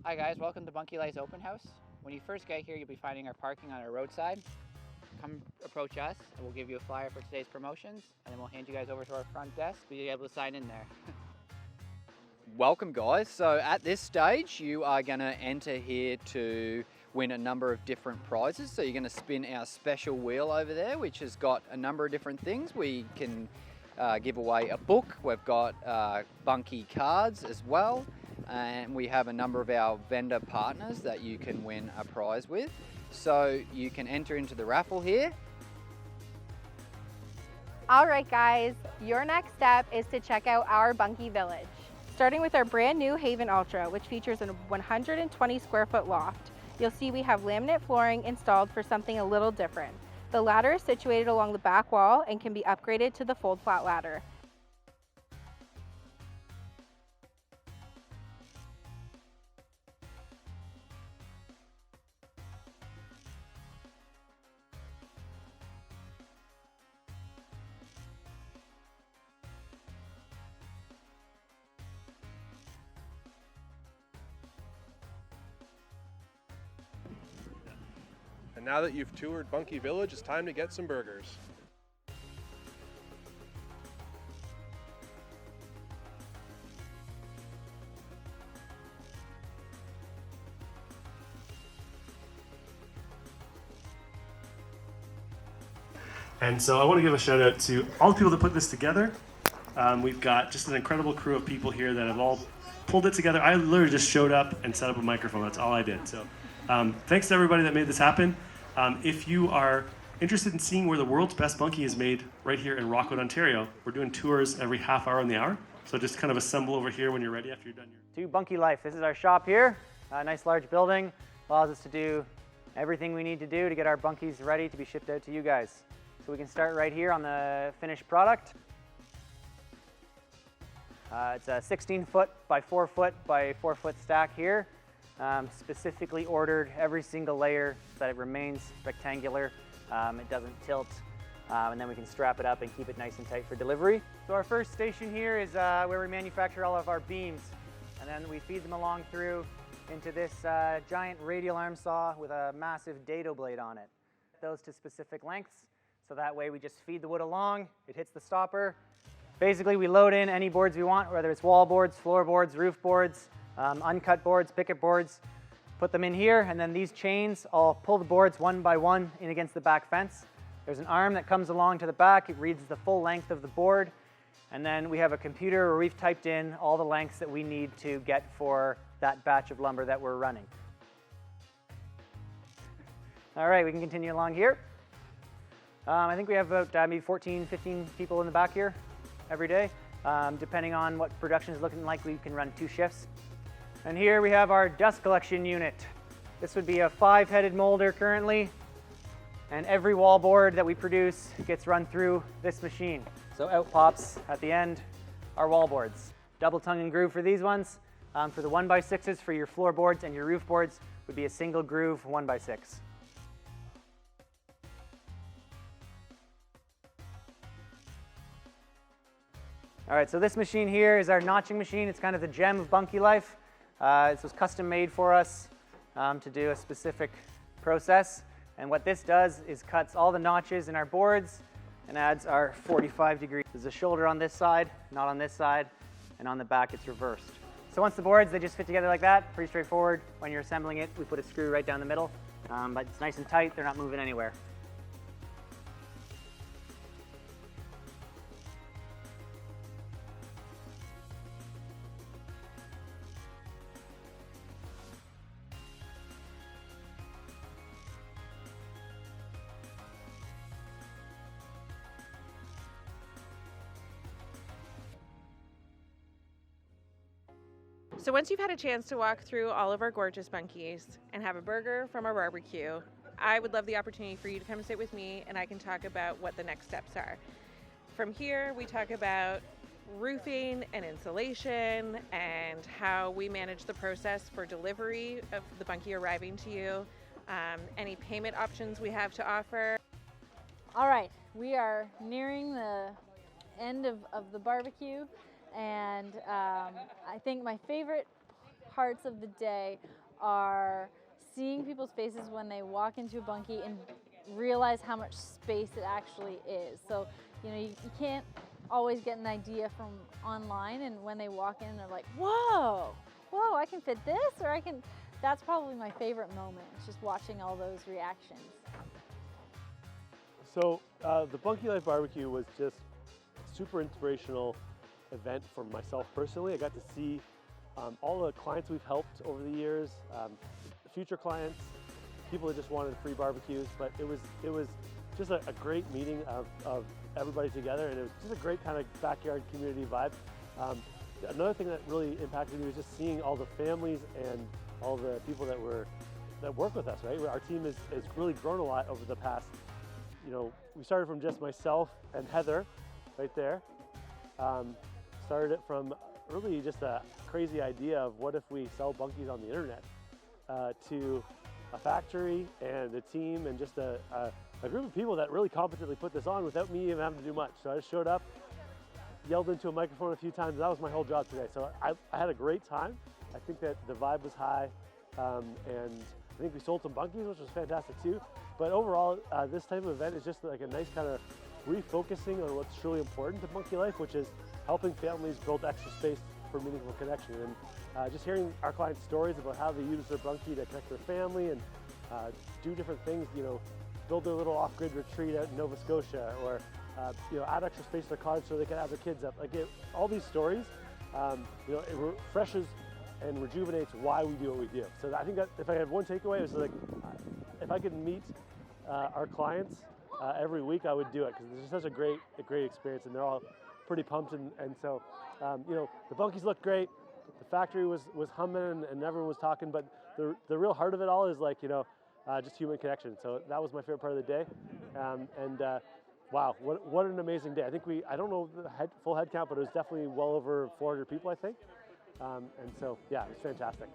Hi guys, welcome to Bunkie Open House. When you first get here, you'll be finding our parking on our roadside. Come approach us and we'll give you a flyer for today's promotions, and then we'll hand you guys over to our front desk to be able to sign in there. Welcome guys. So at this stage, you are going to enter here to win a number of different prizes. So you're going to spin our special wheel over there, which has got a number of different things. We can give away a book. We've got Bunkie cards as well. And we have a number of our vendor partners that you can win a prize with. So you can enter into the raffle here. All right guys, your next step is to check out our Bunkie Village. Starting with our brand new Haven Ultra, which features a 120 square foot loft. You'll see we have laminate flooring installed for something a little different. The ladder is situated along the back wall and can be upgraded to the fold flat ladder. And now that you've toured Bunkie Village, it's time to get some burgers. And so I want to give a shout out to all the people that put this together. We've got just an incredible crew of people here that have all pulled it together. I literally just showed up and set up a microphone. That's all I did. So thanks to everybody that made this happen. If you are interested in seeing where the world's best bunkie is made right here in Rockwood, Ontario, we're doing tours every half hour on the hour. So just kind of assemble over here when you're ready after you're done your... To Bunkie Life. This is our shop here. A nice large building. Allows us to do everything we need to do to get our bunkies ready to be shipped out to you guys. So we can start right here on the finished product. It's a 16 foot by 4 foot by 4 foot stack here. Specifically ordered every single layer so that it remains rectangular, it doesn't tilt, and then we can strap it up and keep it nice and tight for delivery. So our first station here is where we manufacture all of our beams, and then we feed them along through into this giant radial arm saw with a massive dado blade on it. Those to specific lengths, so that way we just feed the wood along, it hits the stopper. Basically we load in any boards we want, whether it's wall boards, floorboards, roof boards, uncut boards, picket boards, put them in here, and then these chains, I'll pull the boards one by one in against the back fence. There's an arm that comes along to the back, it reads the full length of the board, and then we have a computer where we've typed in all the lengths that we need to get for that batch of lumber that we're running. All right, we can continue along here. I think we have about maybe 14, 15 people in the back here every day. Depending on what production is looking like, we can run 2 shifts. And here we have our dust collection unit. This would be a 5-headed molder currently, and every wall board that we produce gets run through this machine. So out pops at the end our wall boards. Double tongue and groove for these ones. For the 1x6s for your floorboards and your roof boards would be a single groove 1x6. All right, so this machine here is our notching machine. It's kind of the gem of Bunkie Life. This was custom made for us to do a specific process. And what this does is cuts all the notches in our boards and adds our 45 degrees. There's a shoulder on this side, not on this side, and on the back it's reversed. So once the boards, they just fit together like that, pretty straightforward. When you're assembling it, we put a screw right down the middle, but it's nice and tight, they're not moving anywhere. So once you've had a chance to walk through all of our gorgeous bunkies and have a burger from our barbecue, I would love the opportunity for you to come sit with me and I can talk about what the next steps are. From here, we talk about roofing and insulation and how we manage the process for delivery of the bunkie arriving to you, any payment options we have to offer. All right, we are nearing the end of the barbecue, and I think my favorite parts of the day are seeing people's faces when they walk into a bunkie and realize how much space it actually is. So, you know, you can't always get an idea from online, and when they walk in, they're like, whoa, I can fit this, or I can, that's probably my favorite moment, it's just watching all those reactions. So the Bunkie Life Barbecue was just a super inspirational event for myself personally. I got to see all the clients we've helped over the years, future clients, people that just wanted free barbecues, but it was just a great meeting of everybody together, and it was just a great kind of backyard community vibe. Another thing that really impacted me was just seeing all the families and all the people that work with us, right? Our team has really grown a lot over the past, you know, we started from just myself and Heather right there. Started it from really just a crazy idea of what if we sell bunkies on the internet, to a factory and a team and just a group of people that really competently put this on without me even having to do much. So I just showed up, yelled into a microphone a few times, and that was my whole job today. So I had a great time. I think that the vibe was high, and I think we sold some bunkies, which was fantastic too. But overall, this type of event is just like a nice kind of refocusing on what's truly important to Bunkie Life, which is helping families build extra space for meaningful connection. And just hearing our clients' stories about how they use their bunkie to connect their family and do different things, you know, build their little off-grid retreat out in Nova Scotia, or you know, add extra space to their cottage so they can have their kids up. Like all these stories, you know, it refreshes and rejuvenates why we do what we do. So I think that if I had one takeaway, it was like, if I could meet our clients every week, I would do it, because it's just such a great experience, and they're all pretty pumped. And so, you know, the bunkies looked great. The factory was humming, and everyone was talking. But the real heart of it all is, like, you know, just human connection. So that was my favorite part of the day. Wow, what an amazing day. I think I don't know the full head count, but it was definitely well over 400 people, I think. And so, yeah, it was fantastic.